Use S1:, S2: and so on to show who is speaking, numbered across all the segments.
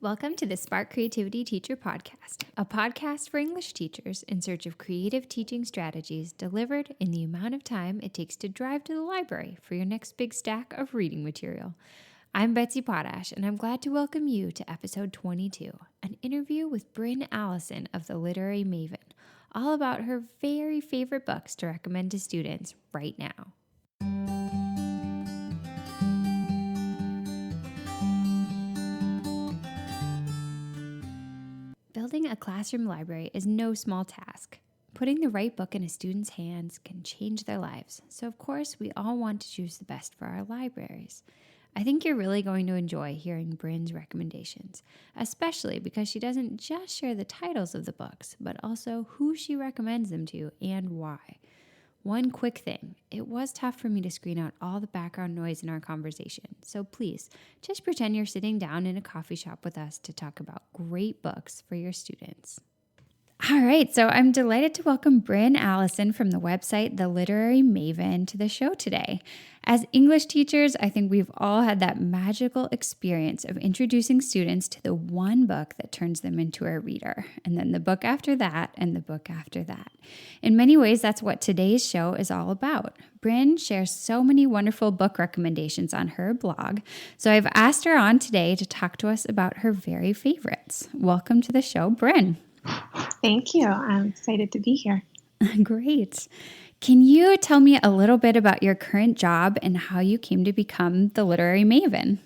S1: Welcome to the Spark Creativity Teacher Podcast, a podcast for English teachers in search of creative teaching strategies delivered in the amount of time it takes to drive to the library for your next big stack of reading material. I'm Betsy Potash, and I'm glad to welcome you to episode 22, an interview with Brynn Allison of the Literary Maven, all about her very favorite books to recommend to students right now. Building a classroom library is no small task. Putting the right book in a student's hands can change their lives, so of course we all want to choose the best for our libraries. I think you're really going to enjoy hearing Brynn's recommendations, especially because she doesn't just share the titles of the books, but also who she recommends them to and why. One quick thing, it was tough for me to screen out all the background noise in our conversation, so please just pretend you're sitting down in a coffee shop with us to talk about great books for your students. All right, so I'm delighted to welcome Brynn Allison from the website The Literary Maven to the show today. As English teachers, I think we've all had that magical experience of introducing students to the one book that turns them into a reader, and then the book after that, and the book after that. In many ways, that's what today's show is all about. Brynn shares so many wonderful book recommendations on her blog, so I've asked her on today to talk to us about her very favorites. Welcome to the show, Brynn.
S2: Thank you. I'm excited to be here.
S1: Great. Can you tell me a little bit about your current job and how you came to become the Literary Maven?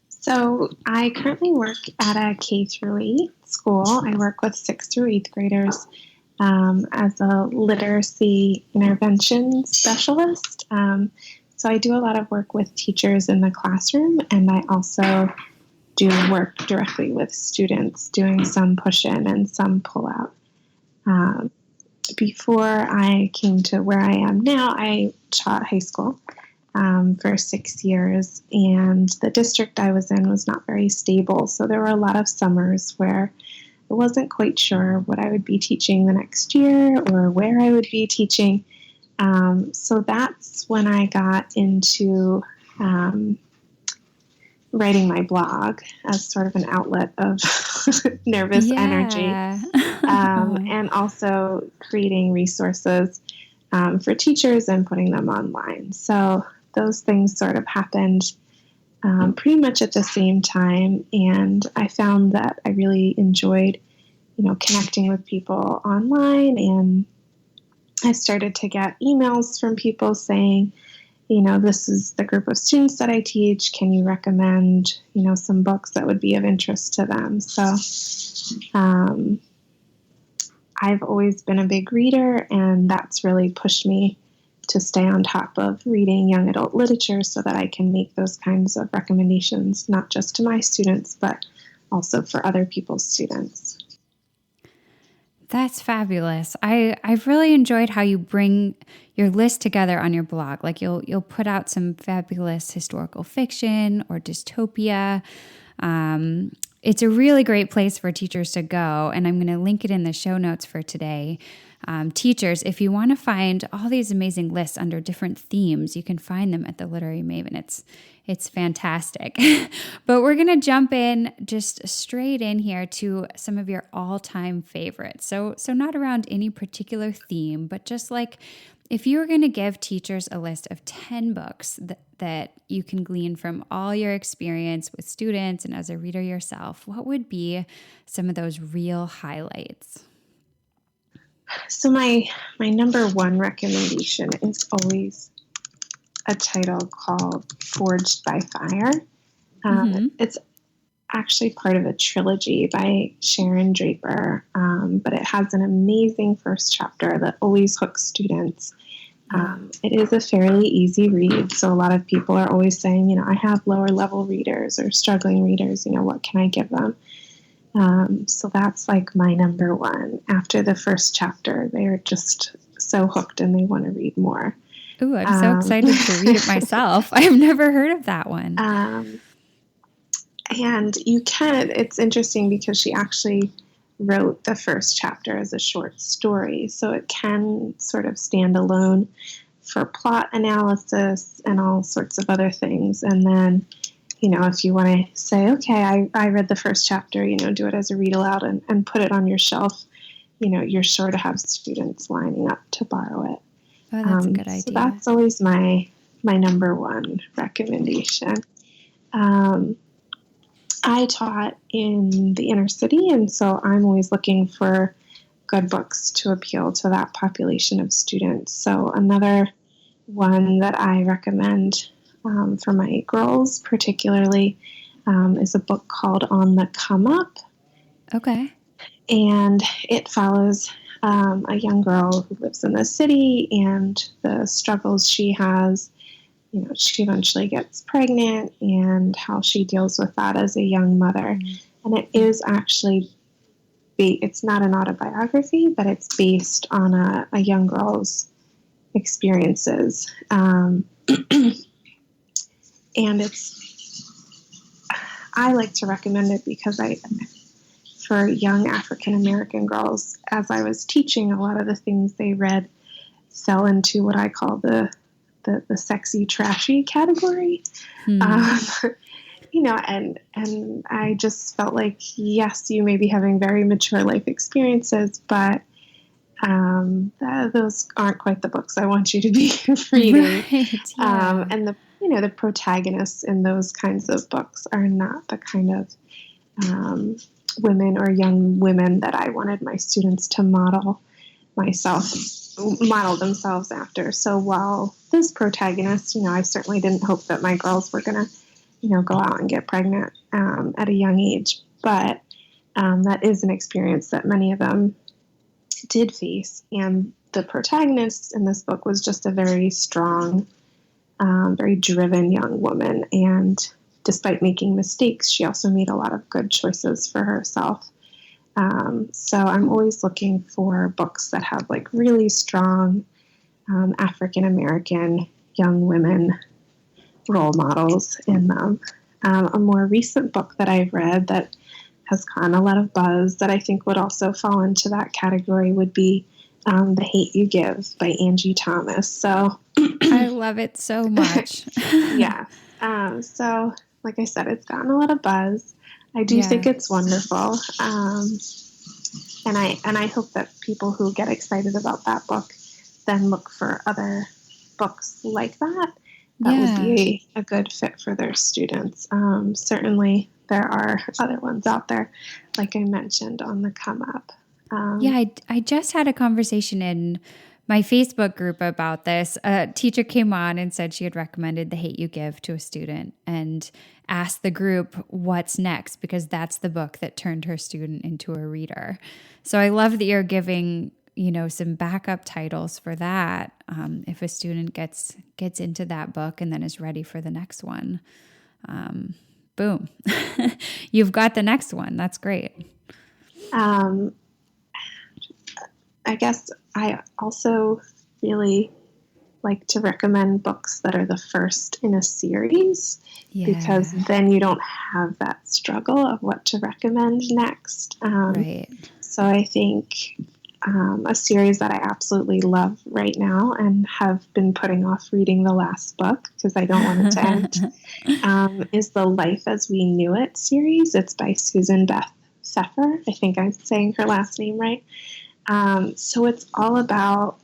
S2: So I currently work at a K-8 school. I work with 6th through 8th graders as a literacy intervention specialist. So I do a lot of work with teachers in the classroom, and I also do work directly with students, doing some push-in and some pull-out. Before I came to where I am now, I taught high school for 6 years, and the district I was in was not very stable, so there were a lot of summers where I wasn't quite sure what I would be teaching the next year or where I would be teaching. So that's when I got into writing my blog as sort of an outlet of nervous energy, and also creating resources for teachers and putting them online. So those things sort of happened pretty much at the same time, and I found that I really enjoyed, connecting with people online, and I started to get emails from people saying, this is the group of students that I teach. Can you recommend, some books that would be of interest to them? So I've always been a big reader, and that's really pushed me to stay on top of reading young adult literature so that I can make those kinds of recommendations, not just to my students, but also for other people's students.
S1: That's fabulous. I've really enjoyed how you bring your list together on your blog. Like you'll put out some fabulous historical fiction or dystopia. It's a really great place for teachers to go, and I'm going to link it in the show notes for today. Teachers, if you want to find all these amazing lists under different themes, you can find them at the Literary Maven. It's fantastic. But we're going to jump in just straight in here to some of your all-time favorites. So not around any particular theme, but just like if you were going to give teachers a list of 10 books that you can glean from all your experience with students and as a reader yourself, what would be some of those real highlights?
S2: So my number one recommendation is always a title called Forged by Fire. It's actually part of a trilogy by Sharon Draper, but it has an amazing first chapter that always hooks students. It is a fairly easy read, so a lot of people are always saying, I have lower level readers or struggling readers, what can I give them? So that's like my number one. After the first chapter, they're just so hooked and they want to read more.
S1: Ooh, I'm so excited to read it myself. I've never heard of that one.
S2: And it's interesting because she actually wrote the first chapter as a short story, so it can sort of stand alone for plot analysis and all sorts of other things. And then, if you want to say, okay, I read the first chapter, do it as a read aloud and put it on your shelf, you're sure to have students lining up to borrow it.
S1: Oh, that's a good
S2: So
S1: idea.
S2: that's always my number one recommendation. I taught in the inner city, and so I'm always looking for good books to appeal to that population of students. So another one that I recommend for my girls particularly is a book called On the Come Up.
S1: Okay.
S2: And it follows a young girl who lives in the city and the struggles she has. She eventually gets pregnant and how she deals with that as a young mother. And it is actually, it's not an autobiography, but it's based on a young girl's experiences. And I like to recommend it because for young African American girls, as I was teaching, a lot of the things they read fell into what I call the sexy, trashy category. And I just felt like, yes, you may be having very mature life experiences, but those aren't quite the books I want you to be reading.
S1: Right, yeah.
S2: And the protagonists in those kinds of books are not the kind of women or young women that I wanted my students to model themselves after. So while this protagonist, I certainly didn't hope that my girls were going to, go out and get pregnant at a young age. But that is an experience that many of them did face. And the protagonist in this book was just a very strong, very driven young woman. And despite making mistakes, she also made a lot of good choices for herself. So I'm always looking for books that have like really strong African American young women role models in them. A more recent book that I've read that has gotten a lot of buzz that I think would also fall into that category would be The Hate You Give by Angie Thomas. So
S1: I love it so much.
S2: Yeah. So like I said, it's gotten a lot of buzz. I do think it's wonderful. And I hope that people who get excited about that book then look for other books like that would be a good fit for their students. Certainly there are other ones out there, like I mentioned, on the come up.
S1: I just had a conversation in my Facebook group about this. A teacher came on and said she had recommended The Hate You Give to a student and asked the group what's next, because that's the book that turned her student into a reader. So I love that you're giving, some backup titles for that. If a student gets into that book and then is ready for the next one, boom, you've got the next one. That's great.
S2: I guess I also really like to recommend books that are the first in a series, because then you don't have that struggle of what to recommend next.
S1: Right.
S2: So I think a series that I absolutely love right now and have been putting off reading the last book because I don't want it to end is the Life as We Knew It series. It's by Susan Beth Pfeffer. I think I'm saying her last name right. So it's all about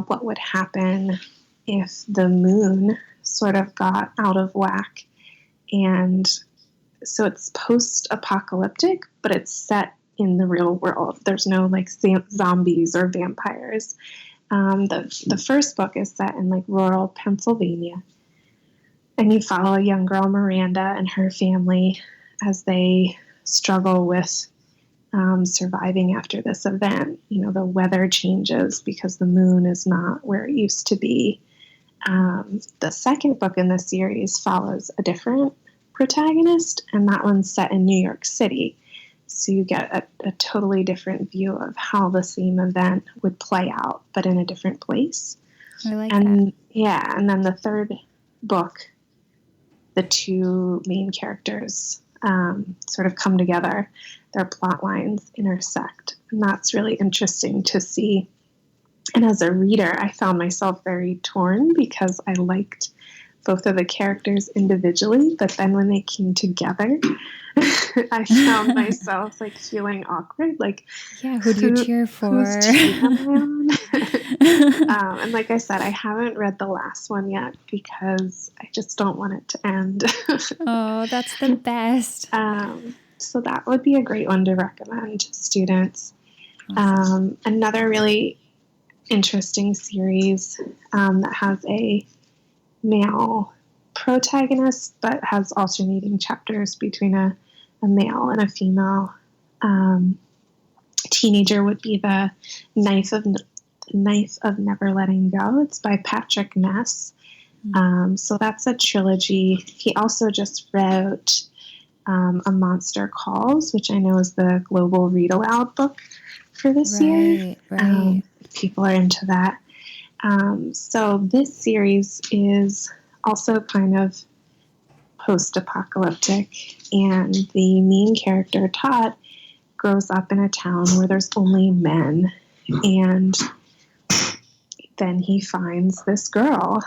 S2: what would happen if the moon sort of got out of whack. And so it's post-apocalyptic, but it's set in the real world. There's no like zombies or vampires. The first book is set in like rural Pennsylvania. And you follow a young girl, Miranda, and her family as they struggle with surviving after this event. The weather changes because the moon is not where it used to be. The second book in the series follows a different protagonist, and that one's set in New York City. So you get a totally different view of how the same event would play out, but in a different place.
S1: I like that.
S2: Yeah, and then the third book, the two main characters sort of come together. Their plot lines intersect, and that's really interesting to see. And as a reader, I found myself very torn because I liked both of the characters individually, but then when they came together, I found myself like feeling awkward. Like,
S1: yeah, who do you cheer for?
S2: Whose team am I on? And like I said, I haven't read the last one yet because I just don't want it to end.
S1: Oh, that's the best.
S2: So that would be a great one to recommend to students.
S1: Awesome.
S2: Another really interesting series that has a male protagonist but has alternating chapters between a male and a female teenager would be the Knife of Never Letting Go. It's by Patrick Ness. So that's a trilogy. He also just wrote A Monster Calls, which I know is the global read aloud book for this year.
S1: Right.
S2: People are into that. So this series is also kind of post-apocalyptic, and the main character, Todd, grows up in a town where there's only men, and then he finds this girl,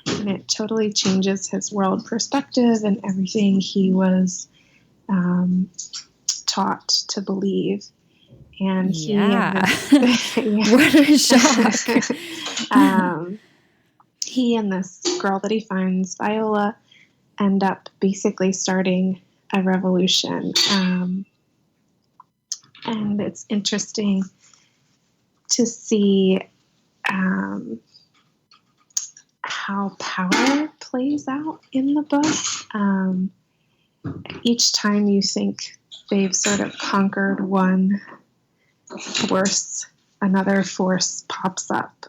S2: and it totally changes his world perspective and everything he was taught to believe. And
S1: what a shock.
S2: He and this girl that he finds, Viola, end up basically starting a revolution. And it's interesting to see how power plays out in the book. Each time you think they've sort of conquered one force, another force pops up.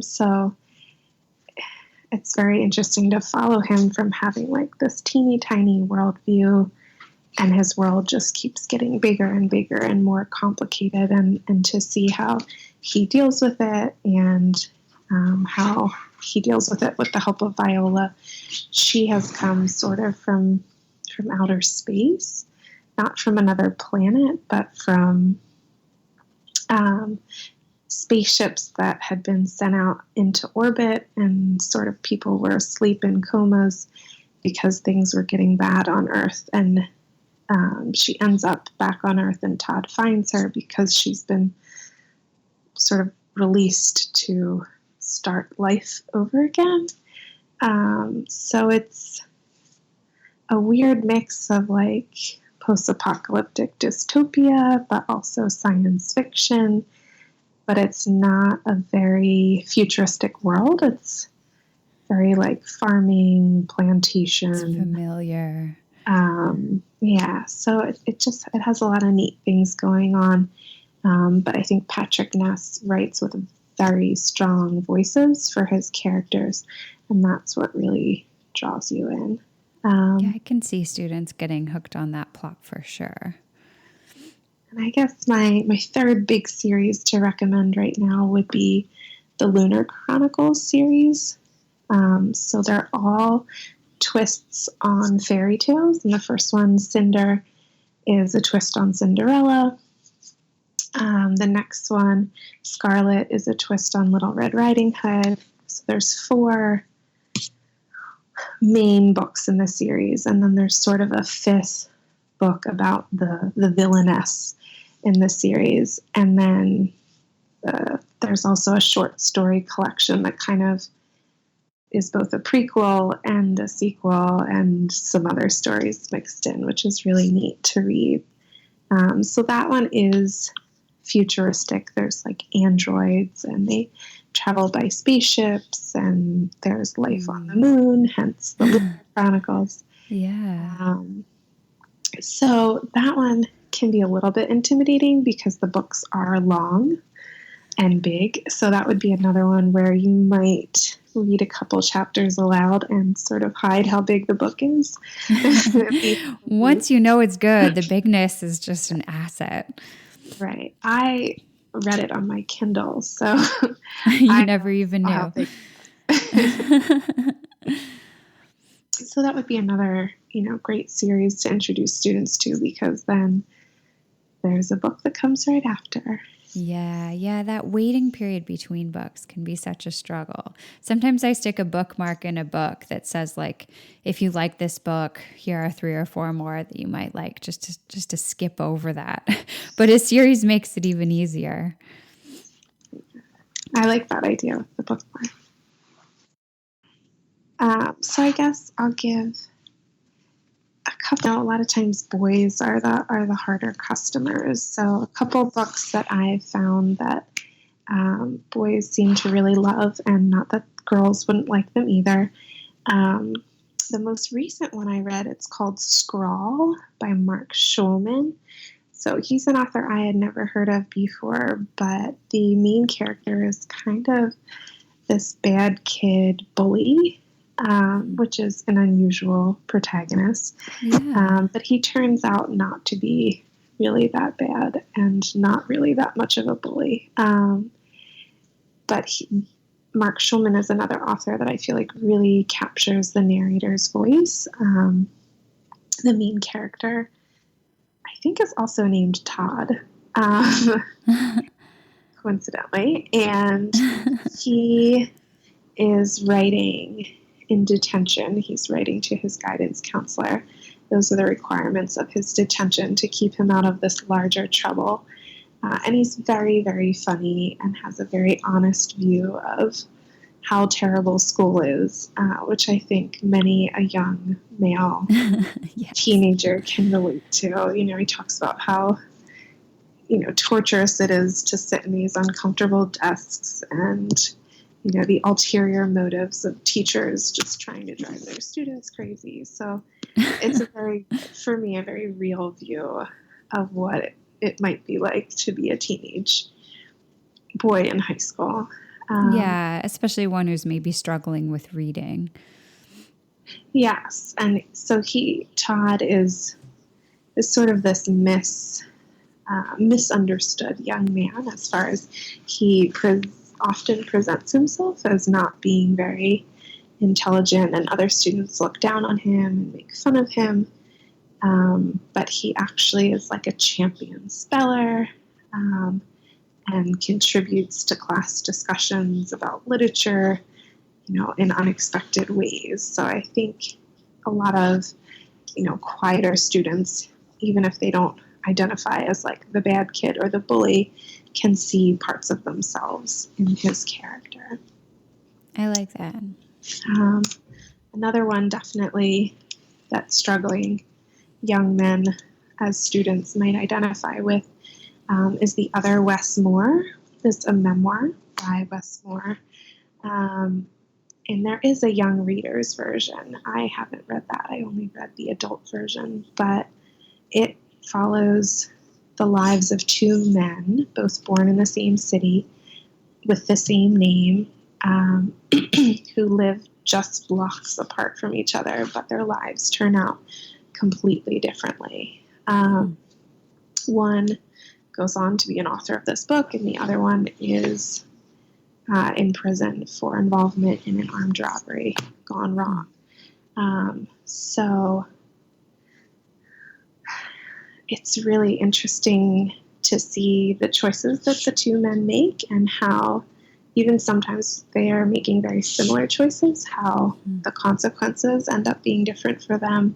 S2: So it's very interesting to follow him from having like this teeny tiny worldview, and his world just keeps getting bigger and bigger and more complicated, and to see how he deals with it, and how he deals with it with the help of Viola. She has come sort of from outer space, not from another planet, but from spaceships that had been sent out into orbit, and sort of people were asleep in comas because things were getting bad on Earth. And she ends up back on Earth, and Todd finds her because she's been sort of released to start life over again. So it's a weird mix of like post-apocalyptic dystopia, but also science fiction. But it's not a very futuristic world. It's very like farming, plantation.
S1: It's familiar.
S2: Yeah, so it has a lot of neat things going on. But I think Patrick Ness writes with very strong voices for his characters, and that's what really draws you in.
S1: Yeah, I can see students getting hooked on that plot for sure.
S2: And I guess my third big series to recommend right now would be the Lunar Chronicles series. So they're all twists on fairy tales. And the first one, Cinder, is a twist on Cinderella. The next one, Scarlet, is a twist on Little Red Riding Hood. So there's 4 main books in the series, and then there's sort of a 5th book about the villainess in the series. And then there's also a short story collection that kind of is both a prequel and a sequel, and some other stories mixed in, which is really neat to read. So that one is futuristic. There's like androids, and they travel by spaceships, and there's life on the moon, hence the Lunar Chronicles.
S1: Yeah.
S2: So that one can be a little bit intimidating because the books are long and big. So that would be another one where you might read a couple chapters aloud and sort of hide how big the book is.
S1: Once you know it's good, the bigness is just an asset.
S2: Right. I read it on my Kindle, so
S1: you never even knew.
S2: So that would be another, great series to introduce students to, because then there's a book that comes right after.
S1: Yeah, that waiting period between books can be such a struggle. Sometimes I stick a bookmark in a book that says like, if you like this book, here are 3 or 4 more that you might like, just to skip over that. But a series makes it even easier.
S2: I like that idea with the bookmark. So I guess I'll give a couple. A lot of times, boys are the harder customers. So a couple books that I've found that boys seem to really love, and not that girls wouldn't like them either. The most recent one I read, it's called Scrawl by Mark Schulman. So he's an author I had never heard of before, but the main character is kind of this bad kid bully, which is an unusual protagonist.
S1: Yeah.
S2: But he turns out not to be really that bad and not really that much of a bully. But Mark Schulman is another author that I feel like really captures the narrator's voice. The main character, I think, is also named Todd, coincidentally. And he is writing in detention. He's writing to his guidance counselor. Those are the requirements of his detention to keep him out of this larger trouble. And he's very, very funny and has a very honest view of how terrible school is, which I think many a young male
S1: Yes.
S2: teenager can relate to. He talks about how, torturous it is to sit in these uncomfortable desks, and, the ulterior motives of teachers just trying to drive their students crazy. So it's for me, a very real view of what it might be like to be a teenage boy in high school.
S1: Yeah, especially one who's maybe struggling with reading.
S2: Yes, and so Todd is sort of this misunderstood young man, as far as he often presents himself as not being very intelligent, and other students look down on him and make fun of him. But he actually is like a champion speller, and contributes to class discussions about literature, in unexpected ways. So I think a lot of, quieter students, even if they don't identify as like the bad kid or the bully, can see parts of themselves in his character.
S1: I like that.
S2: Another one, definitely, that struggling young men as students might identify with, is The Other Wes Moore. It's a memoir by Wes Moore. And there is a young reader's version. I haven't read that. I only read the adult version. But it follows the lives of 2 men, both born in the same city with the same name, who live just blocks apart from each other, but their lives turn out completely differently. One goes on to be an author of this book, and the other one is in prison for involvement in an armed robbery gone wrong. So it's really interesting to see the choices that the 2 men make, and how even sometimes they are making very similar choices, how the consequences end up being different for them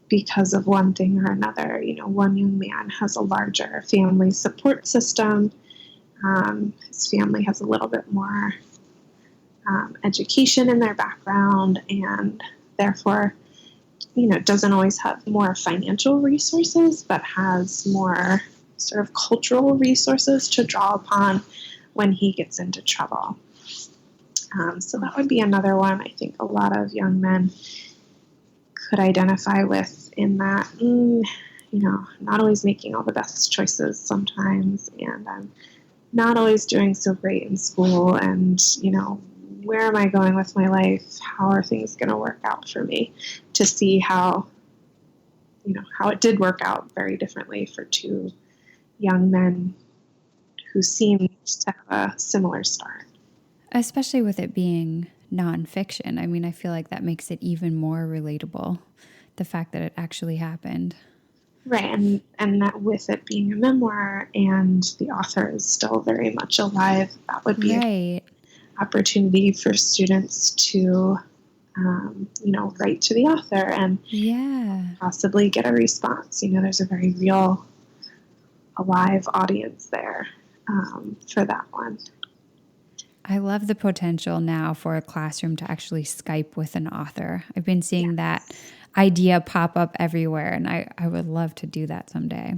S2: because of one thing or another. One young man has a larger family support system. His family has a little bit more education in their background, and therefore, doesn't always have more financial resources, but has more sort of cultural resources to draw upon when he gets into trouble. So that would be another one I think a lot of young men could identify with, in that, not always making all the best choices sometimes, and I'm not always doing so great in school, and, where am I going with my life? How are things going to work out for me? To see how it did work out very differently for 2 young men who seemed to have a similar start.
S1: Especially with it being nonfiction. I mean, I feel like that makes it even more relatable, the fact that it actually happened.
S2: Right, and that with it being a memoir and the author is still very much alive, that would be
S1: Right.
S2: an opportunity for students to, write to the author and possibly get a response. There's a very real, alive audience there for that one.
S1: I love the potential now for a classroom to actually Skype with an author. I've been seeing that idea pop up everywhere, and I would love to do that someday.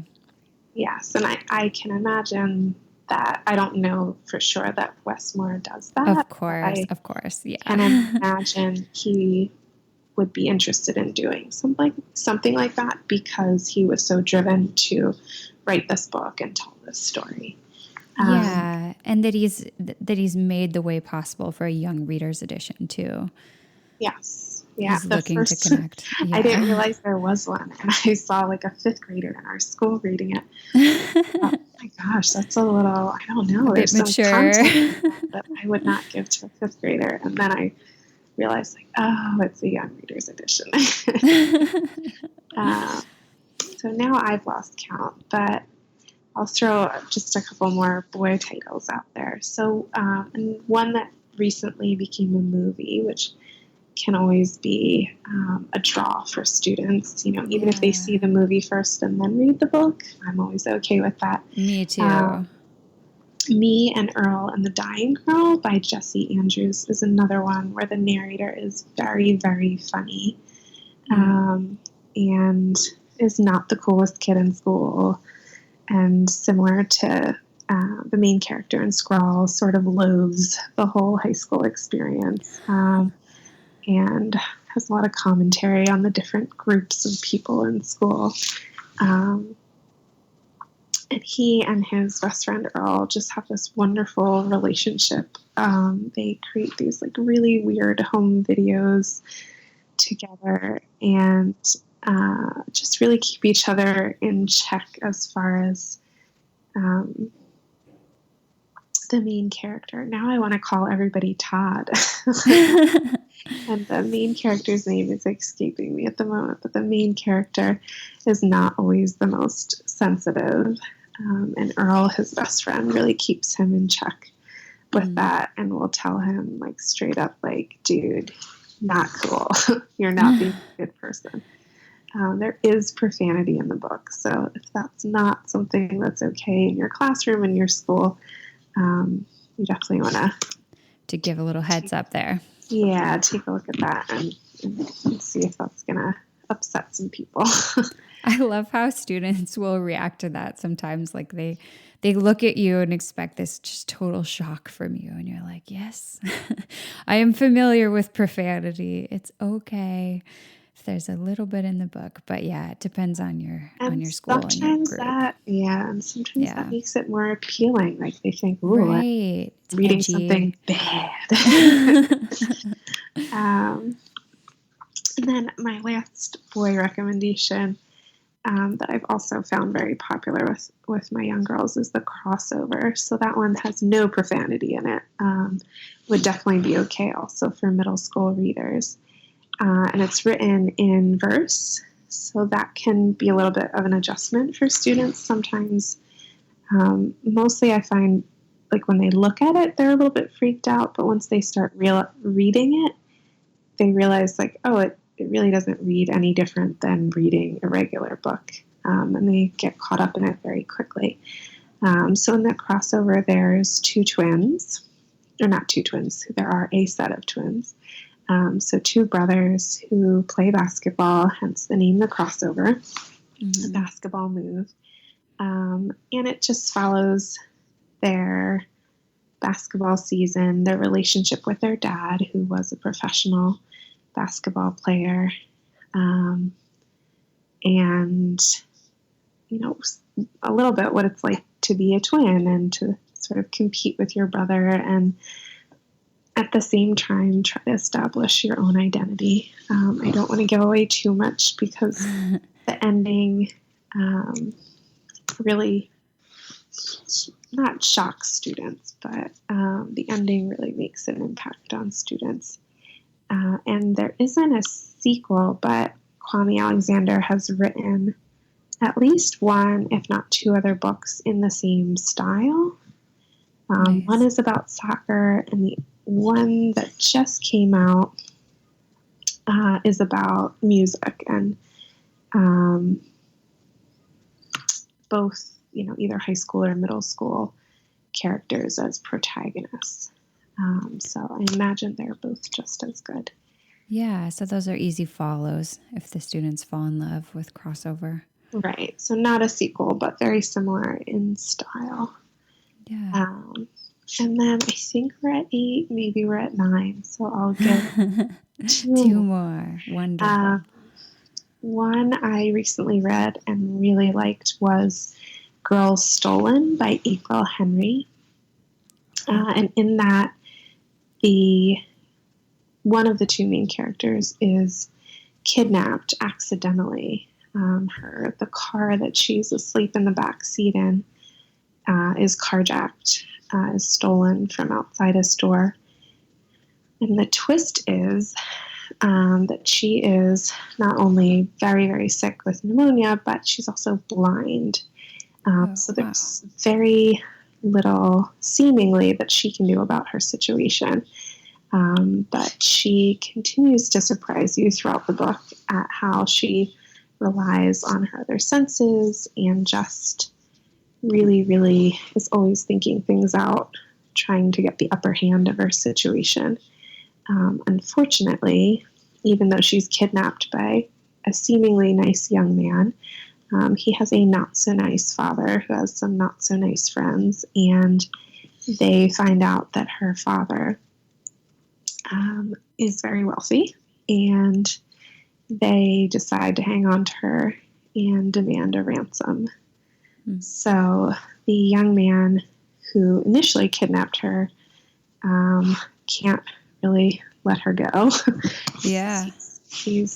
S2: Yes, and I can imagine that. I don't know for sure that Wes Moore does that.
S1: Of course, yeah.
S2: And I imagine he would be interested in doing something like that because he was so driven to write this book and tell this story.
S1: Yeah, and that he's made the way possible for a young reader's edition too.
S2: Yes, yeah.
S1: He's looking to connect. Yeah.
S2: I didn't realize there was one, and I saw like a 5th grader in our school reading it. Oh my gosh, that's a little, I don't know.
S1: There's some content
S2: that I would not give to a 5th grader, and then I realized it's a young reader's edition. So now I've lost count, but I'll throw just a couple more boy titles out there. So, and one that recently became a movie, which can always be a draw for students. Even if they see the movie first and then read the book, I'm always okay with that.
S1: Me too.
S2: Me and Earl and the Dying Girl by Jesse Andrews is another one where the narrator is very, very funny and is not the coolest kid in school. And similar to the main character in Scrawl, sort of loathes the whole high school experience and has a lot of commentary on the different groups of people in school. And he and his best friend Earl just have this wonderful relationship. They create these like really weird home videos together and just really keep each other in check as far as the main character. Now I want to call everybody Todd. And the main character's name is escaping me at the moment, but the main character is not always the most sensitive. And Earl, his best friend, really keeps him in check with that and will tell him like straight up, like, dude, not cool. You're not being a good person. There is profanity in the book, so if that's not something that's okay in your classroom, in your school, you definitely want
S1: to give a little heads up there.
S2: Yeah, take a look at that and see if that's going to upset some people.
S1: I love how students will react to that sometimes. Like they look at you and expect this just total shock from you. And you're like, yes, I am familiar with profanity. It's okay if there's a little bit in the book. But yeah, it depends on your school and your group.
S2: And sometimes that makes it more appealing. Like they think, ooh,
S1: right.
S2: I'm reading something bad. And then my last boy recommendation that I've also found very popular with my young girls is the crossover. So that one has no profanity in it. Would definitely be okay also for middle school readers. And it's written in verse, so that can be a little bit of an adjustment for students sometimes. Mostly I find like when they look at it, they're a little bit freaked out, but once they start reading it, they realize like, oh, it really doesn't read any different than reading a regular book. And they get caught up in it very quickly. So in that crossover, there's two twins, or not two twins, there are a set of twins. So two brothers who play basketball, hence the name The Crossover, a basketball move. And it just follows their basketball season, their relationship with their dad, who was a professional basketball player, and a little bit what it's like to be a twin and to sort of compete with your brother and at the same time try to establish your own identity. I don't want to give away too much because the ending really not shocks students, but the ending really makes an impact on students. And there isn't a sequel, but Kwame Alexander has written at least one, if not two other books in the same style.
S1: Nice.
S2: One is about soccer, and the one that just came out is about music, and both, either high school or middle school characters as protagonists. So I imagine they're both just as good.
S1: Yeah, so those are easy follows if the students fall in love with crossover.
S2: Right. So not a sequel, but very similar in style.
S1: Yeah.
S2: And then I think we're at 8, maybe we're at 9. So I'll give
S1: two more. Wonderful.
S2: One I recently read and really liked was Girls Stolen by April Henry. And in that, one of the two main characters is kidnapped accidentally. The car that she's asleep in the back seat in is carjacked, is stolen from outside a store. And the twist is that she is not only very, very sick with pneumonia, but she's also blind. So there's very little, seemingly, that she can do about her situation. But she continues to surprise you throughout the book at how she relies on her other senses and just really, really is always thinking things out, trying to get the upper hand of her situation. Unfortunately, even though she's kidnapped by a seemingly nice young man, he has a not-so-nice father who has some not-so-nice friends, and they find out that her father is very wealthy, and they decide to hang on to her and demand a ransom. So the young man who initially kidnapped her can't really let her go.
S1: Yeah.
S2: He's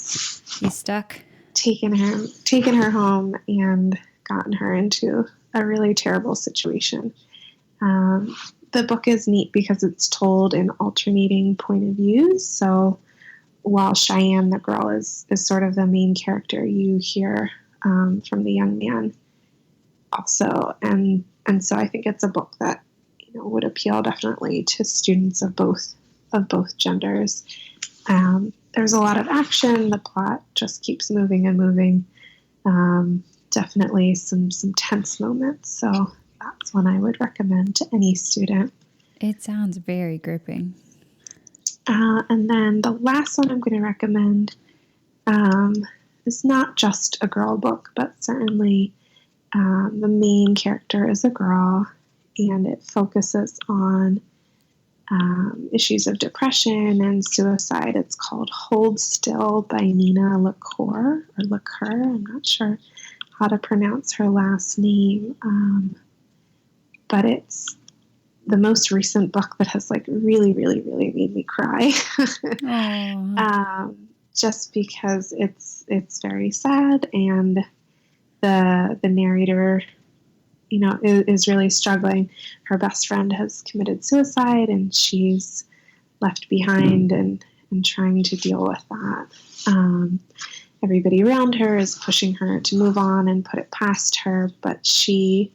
S1: stuck.
S2: Taken her home and gotten her into a really terrible situation. The book is neat because it's told in alternating point of views. So while Cheyenne, the girl, is sort of the main character, you hear from the young man also. And so I think it's a book that would appeal definitely to students of both genders. There's a lot of action. The plot just keeps moving and moving. Definitely some tense moments. So that's one I would recommend to any student.
S1: It sounds very gripping.
S2: And then the last one I'm going to recommend is not just a girl book, but certainly the main character is a girl, and it focuses on issues of depression and suicide. It's called Hold Still by Nina LaCour, I'm not sure how to pronounce her last name, but it's the most recent book that has really, really, really made me cry. Just because it's very sad, and the narrator is really struggling. Her best friend has committed suicide, and she's left behind and trying to deal with that. Everybody around her is pushing her to move on and put it past her, but she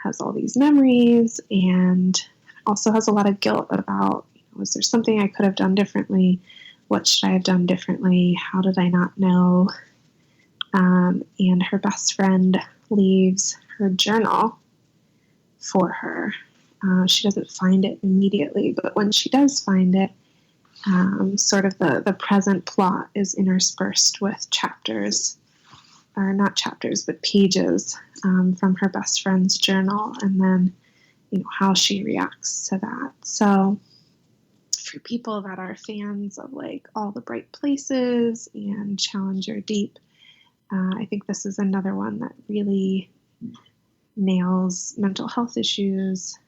S2: has all these memories and also has a lot of guilt about, was there something I could have done differently? What should I have done differently? How did I not know? And her best friend leaves her journal for her. She doesn't find it immediately, but when she does find it, sort of the present plot is interspersed with chapters, or not chapters, but pages from her best friend's journal, and then how she reacts to that. So for people that are fans of All the Bright Places and Challenger Deep, I think this is another one that really nails mental health issues.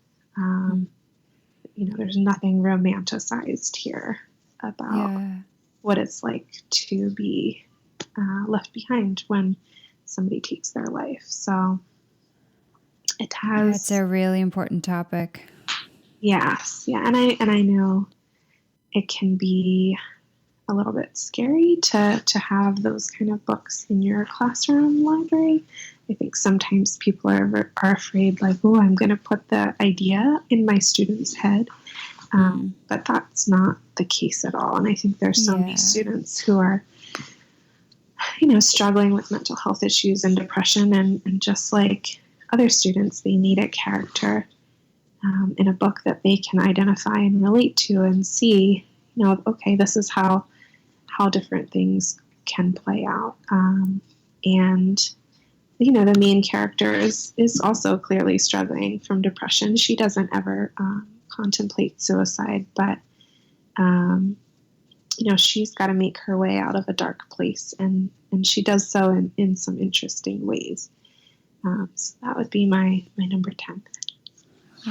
S2: There's nothing romanticized here about what it's like to be left behind when somebody takes their life. So it has.
S1: It's a really important topic.
S2: Yes, yeah, and I know it can be a little bit scary to have those kind of books in your classroom library. I think sometimes people are afraid, like, oh, I'm going to put the idea in my student's head. But that's not the case at all. And I think there's so many students who are, struggling with mental health issues and depression. And just like other students, they need a character in a book that they can identify and relate to and see, okay, this is how different things can play out. And the main character is also clearly struggling from depression. She doesn't ever contemplate suicide, but she's got to make her way out of a dark place, and she does so in some interesting ways. So that would be my number 10.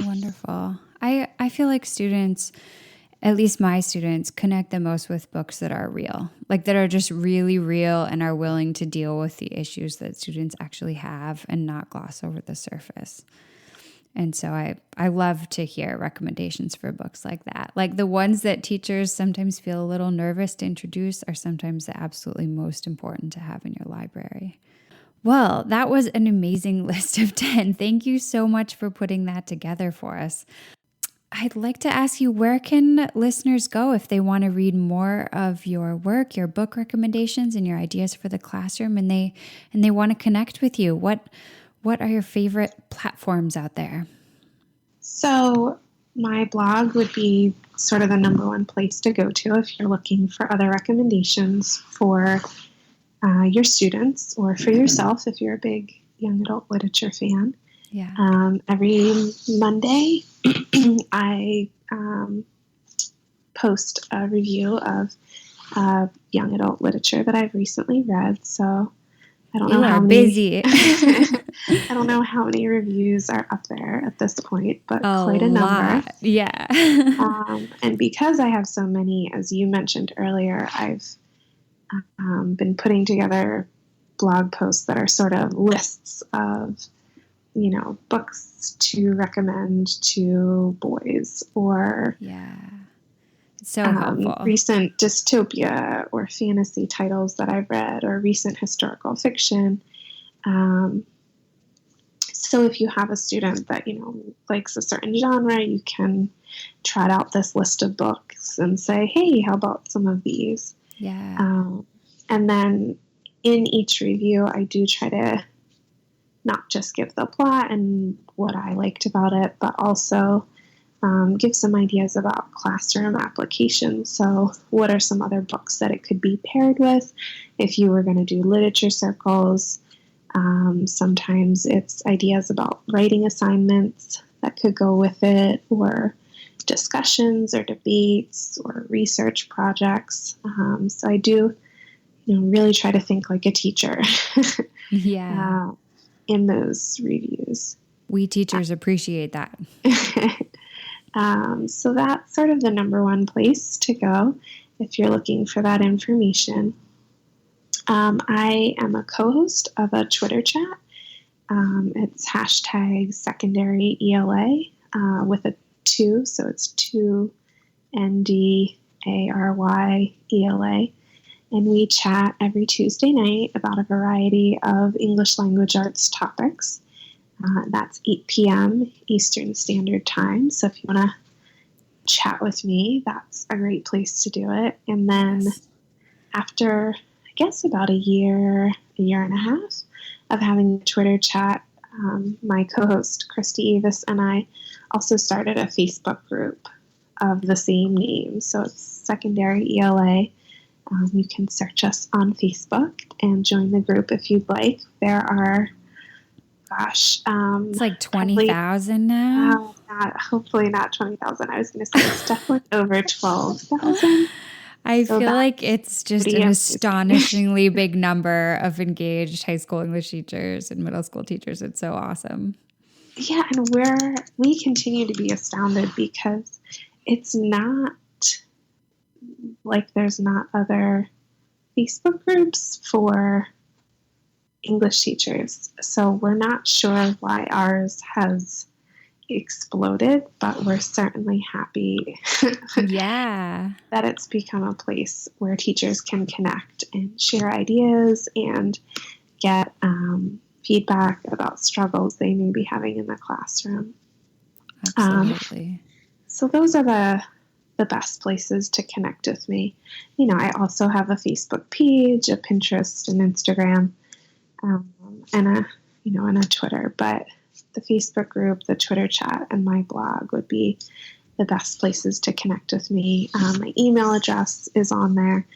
S1: Wonderful. I feel like students, at least my students, connect the most with books that are real, like that are just really real and are willing to deal with the issues that students actually have and not gloss over the surface. And so I love to hear recommendations for books like that. Like the ones that teachers sometimes feel a little nervous to introduce are sometimes the absolutely most important to have in your library. Well, that was an amazing list of 10. Thank you so much for putting that together for us. I'd like to ask you, where can listeners go if they want to read more of your work, your book recommendations, and your ideas for the classroom, and they want to connect with you? What are your favorite platforms out there?
S2: So my blog would be sort of the number one place to go to if you're looking for other recommendations for your students or for yourself if you're a big young adult literature fan.
S1: Yeah.
S2: Every Monday, I post a review of young adult literature that I've recently read. So I don't know how many.
S1: Busy.
S2: I don't know how many reviews are up there at this point, but quite a number.
S1: Yeah.
S2: And because I have so many, as you mentioned earlier, I've been putting together blog posts that are sort of lists of, books to recommend to boys or
S1: so helpful.
S2: Recent dystopia or fantasy titles that I've read or recent historical fiction. So if you have a student that, likes a certain genre, you can trot out this list of books and say, hey, how about some of these?
S1: Yeah.
S2: And then in each review, I do try to not just give the plot and what I liked about it, but also give some ideas about classroom applications. So what are some other books that it could be paired with if you were going to do literature circles? Sometimes it's ideas about writing assignments that could go with it, or discussions or debates or research projects. So I do, really try to think like a teacher. In those reviews.
S1: We teachers appreciate that.
S2: So that's sort of the number one place to go if you're looking for that information. I am a co-host of a Twitter chat. It's hashtag secondary ELA with a 2, so it's 2 NDARY ELA. And we chat every Tuesday night about a variety of English language arts topics. That's 8 p.m. Eastern Standard Time. So if you want to chat with me, that's a great place to do it. And then after, I guess, about a year and a half of having a Twitter chat, my co-host, Christy Avis, and I also started a Facebook group of the same name. So it's Secondary ELA. You can search us on Facebook and join the group if you'd like. There are, it's
S1: like 20,000 now.
S2: Hopefully not 20,000. I was going to say it's definitely over 12,000.
S1: I feel like it's just an astonishingly big number of engaged high school English teachers and middle school teachers. It's so awesome.
S2: Yeah, and we continue to be astounded because it's not like there's not other Facebook groups for English teachers. So we're not sure why ours has, exploded, but we're certainly happy
S1: Yeah.
S2: that it's become a place where teachers can connect and share ideas and get feedback about struggles they may be having in the classroom.
S1: Absolutely.
S2: So those are the best places to connect with me. I also have a Facebook page, a Pinterest, an Instagram, and a Twitter. But the Facebook group, the Twitter chat, and my blog would be the best places to connect with me. My email address is on there.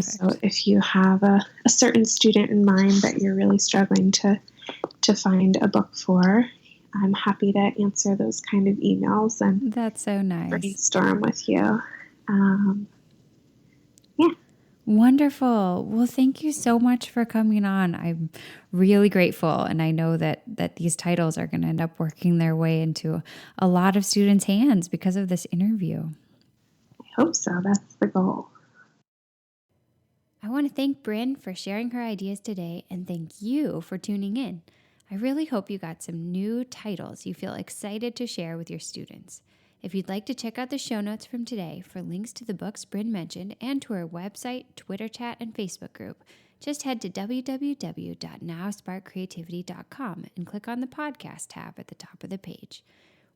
S2: So if you have a certain student in mind that you're really struggling to find a book for, I'm happy to answer those kind of emails and
S1: that's so nice.
S2: Brainstorm with you.
S1: Wonderful. Well, thank you so much for coming on. I'm really grateful. And I know that these titles are going to end up working their way into a lot of students' hands because of this interview.
S2: I hope so. That's the goal.
S1: I want to thank Brynn for sharing her ideas today, and thank you for tuning in. I really hope you got some new titles you feel excited to share with your students. If you'd like to check out the show notes from today for links to the books Brynn mentioned and to her website, Twitter chat, and Facebook group, just head to www.nowsparkcreativity.com and click on the podcast tab at the top of the page.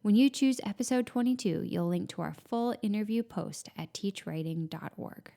S1: When you choose episode 22, you'll link to our full interview post at teachwriting.org.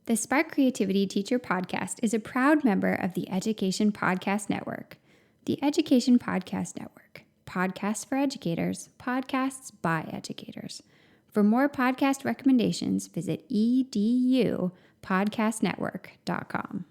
S1: The Spark Creativity Teacher Podcast is a proud member of the Education Podcast Network. The Education Podcast Network. Podcasts for educators. Podcasts by educators. For more podcast recommendations, visit edupodcastnetwork.com.